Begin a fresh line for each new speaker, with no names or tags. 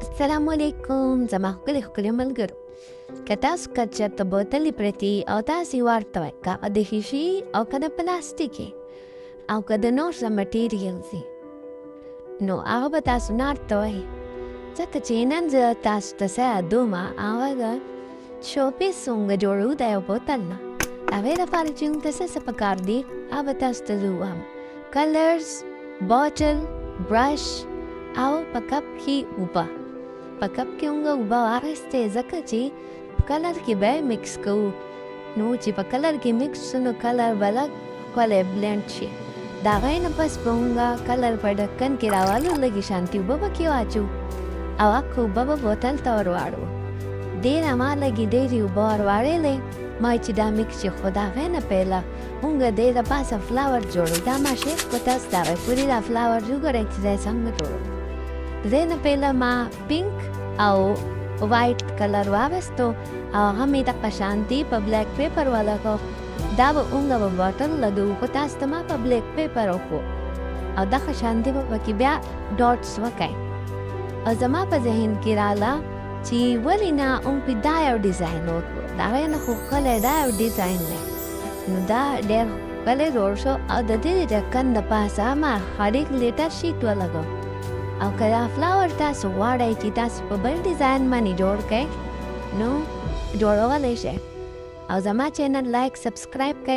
السلام علیکم زما ښکلي ملګرو. که تاسو که چېرته بوتلې پرتې او تاسې ورته که د ښیښې او که د پلاستیکي او که د نور څه مټیریلز وي نو هغه به تاسو نه ورته وایي، ځکه چې نن زه تاسو ته څه یادومه هغه د شوپیس څنګه جوړو د یو بوتل نه. هغې لپاره چې موږ ته څه پکار دي هغه به تاسو ته زه ووایم: کلرز، باټل، برش او په کپ کې اوبه. په کپ کې موږ اوبه واخیستې ځکه چې په کلر کې به یې مکس کوو، نو چې په کلر کې مکس شو نو کلر به لږ ښکلی بلنډ شي. د هغې نه پس به موږ کلر په ډکن کې راوالو، لږې شانتې اوبه پکې واچو او هغه اوبه به بوتل ته ور واړو. ډېره ما لږې ډېرې اوبه ور واړېلې، ما چې دا مکس شي، خو د هغې نه پهله موږ دې د پاسه فلاور جوړو. دا ما شیخ په تاسو د هغې پورې دا فلاور وګورئ چې دا یې څنګه جوړو. د دې نه پهله ما پینک او وایټ کلر واخیستو او هغه مې دغه شانتې په بلیک پیپر ولګو. دا به موږ به باټل لګوو، خو تاسو ته ما په بلیک پیپر وښو او دغه شانتې به پکې بیا ډاټس وکئ. او زما په ذهن کې راله چې ولې نه موږ پې دا یو ډیزاین وکړو. د هغې نه خو ښکلی دا یو ډیزاین دی، نو دا ډېر ښکلی جوړ شو او د دې ډکن د پاسه ما خالي ګلیټر شیټ ولګو. او که دا فلاور تاسو غواړئ چې تاسو په بل ډیزاین باندې جوړ کړئ نو جوړولی شئ. او زما چینل لایک سبسکرایب کړئ.